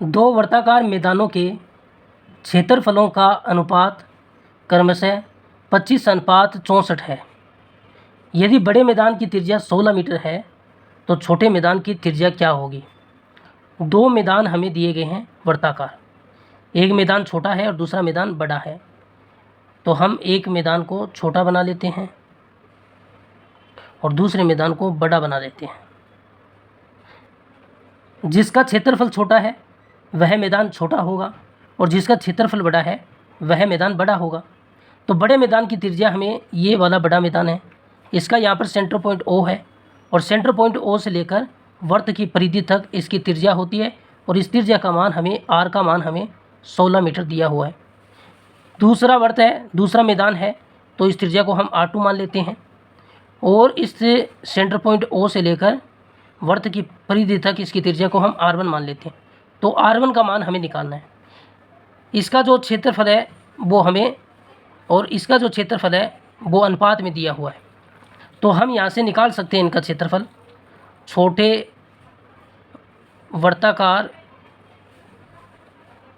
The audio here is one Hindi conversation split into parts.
दो वर्ताकार मैदानों के क्षेत्रफलों का अनुपात क्रमशः 25:64 है। यदि बड़े मैदान की त्रिज्या 16 मीटर है तो छोटे मैदान की त्रिज्या क्या होगी। दो मैदान हमें दिए गए हैं वर्ताकार, एक मैदान छोटा है और दूसरा मैदान बड़ा है। तो हम एक मैदान को छोटा बना लेते हैं और दूसरे मैदान को बड़ा बना लेते हैं। जिसका क्षेत्रफल छोटा है वह मैदान छोटा होगा और जिसका क्षेत्रफल बड़ा है वह मैदान बड़ा होगा। तो बड़े मैदान की त्रिज्या हमें ये वाला बड़ा मैदान है, इसका यहाँ पर सेंटर पॉइंट O है और सेंटर पॉइंट O से लेकर वर्त की परिधि तक इसकी त्रिज्या होती है और इस त्रिज्या का मान हमें R का मान हमें 16 मीटर दिया हुआ है। दूसरा वर्त है, दूसरा मैदान है, तो इस त्रिज्या को हम R2 मान लेते हैं और इस सेंटर पॉइंट O से लेकर वर्त की परिधि तक इसकी त्रिज्या को हम R1 मान लेते हैं। तो R1 का मान हमें निकालना है। इसका जो क्षेत्रफल है वो हमें और इसका जो क्षेत्रफल है वो अनुपात में दिया हुआ है, तो हम यहाँ से निकाल सकते हैं इनका क्षेत्रफल। छोटे वर्ताकार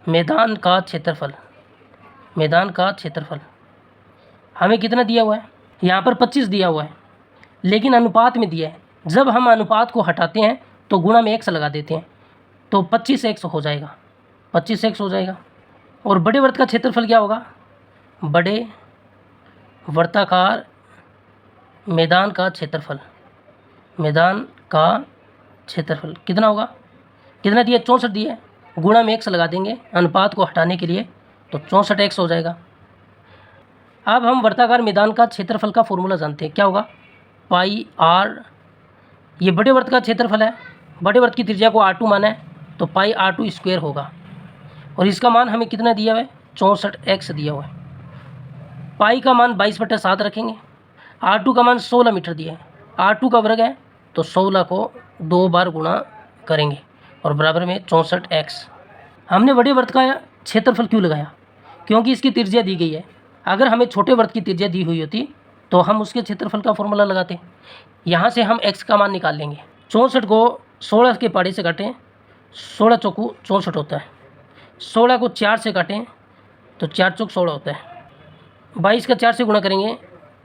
मैदान का क्षेत्रफल हमें कितना दिया हुआ है, यहाँ पर 25 दिया हुआ है, लेकिन अनुपात में दिया है। जब हम अनुपात को हटाते हैं तो गुणा में x लगा देते हैं, तो 25x हो जाएगा, 25x हो जाएगा। और बड़े वर्त का क्षेत्रफल क्या होगा, बड़े वर्ताकार मैदान का क्षेत्रफल कितना होगा, कितना दिया, 64 दिया है, गुणा में x लगा देंगे अनुपात को हटाने के लिए, तो 64x हो जाएगा। अब हम वर्ताकार मैदान का क्षेत्रफल का फॉर्मूला जानते हैं, क्या होगा, पाई R, ये बड़े वर्त का क्षेत्रफल है, बड़े वर्त की त्रिज्या को R2 माना है, तो पाई R2 स्क्वायर होगा और इसका मान हमें कितना दिया हुआ है, 64x दिया हुआ है। पाई का मान 22/7 रखेंगे, R2 का मान 16 मीटर दिया है, R2 का वर्ग है तो 16 को 2 बार गुणा करेंगे और बराबर में 64x। हमने बड़े वर्त का क्षेत्रफल क्यों लगाया, क्योंकि इसकी त्रिज्या दी गई है। अगर हमें छोटे वर्त की त्रिज्या दी हुई होती तो हम उसके क्षेत्रफल का फॉर्मूला लगाते। यहाँ से हम x का मान निकाल लेंगे। 64 को 16 के पाड़े से काटें, 16 चौकू 64 होता है, 16 को 4 से काटें तो 4 चौक 16 होता है, 22 का 4 से गुणा करेंगे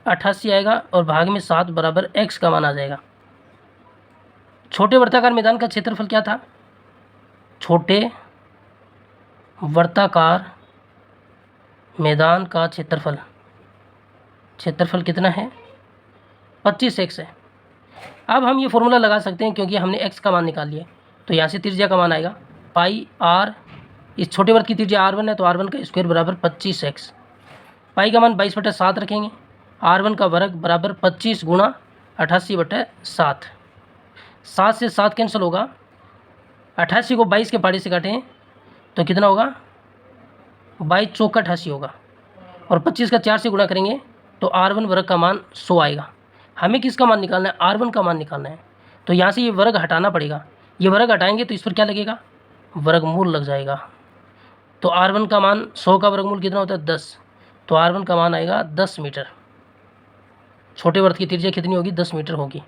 88 आएगा और भाग में 7 बराबर x का मान आ जाएगा। छोटे वर्ताकार मैदान का क्षेत्रफल क्या था, छोटे वर्ताकार मैदान का क्षेत्रफल कितना है, 25x है। अब हम ये फॉर्मूला लगा सकते हैं क्योंकि हमने x का मान निकाल लिया, तो यहाँ से त्रिज्या का मान आएगा पाई R, इस छोटे वर्त की त्रिज्या R1 है तो R1 का स्क्वायर बराबर 25x। पाई का मान 22/7 रखेंगे, R1 का वर्ग बराबर 25 गुणा 88/7, 7 से 7 कैंसिल होगा, 88 को 22 के पाड़े से काटें तो कितना होगा, 22 चौका 88 होगा और 25 का 4 से गुणा करेंगे तो R1 वर्ग का मान 100 आएगा। हमें किसका मान निकालना है, R1 का मान निकालना है, तो यहाँ से ये वर्ग हटाना पड़ेगा। ये वर्ग हटाएंगे तो इस पर क्या लगेगा, वर्गमूल लग जाएगा। तो R1 का मान 100 का वर्गमूल कितना होता है, 10, तो R1 का मान आएगा 10 मीटर। छोटे वर्त की त्रिज्या कितनी होगी, 10 मीटर होगी।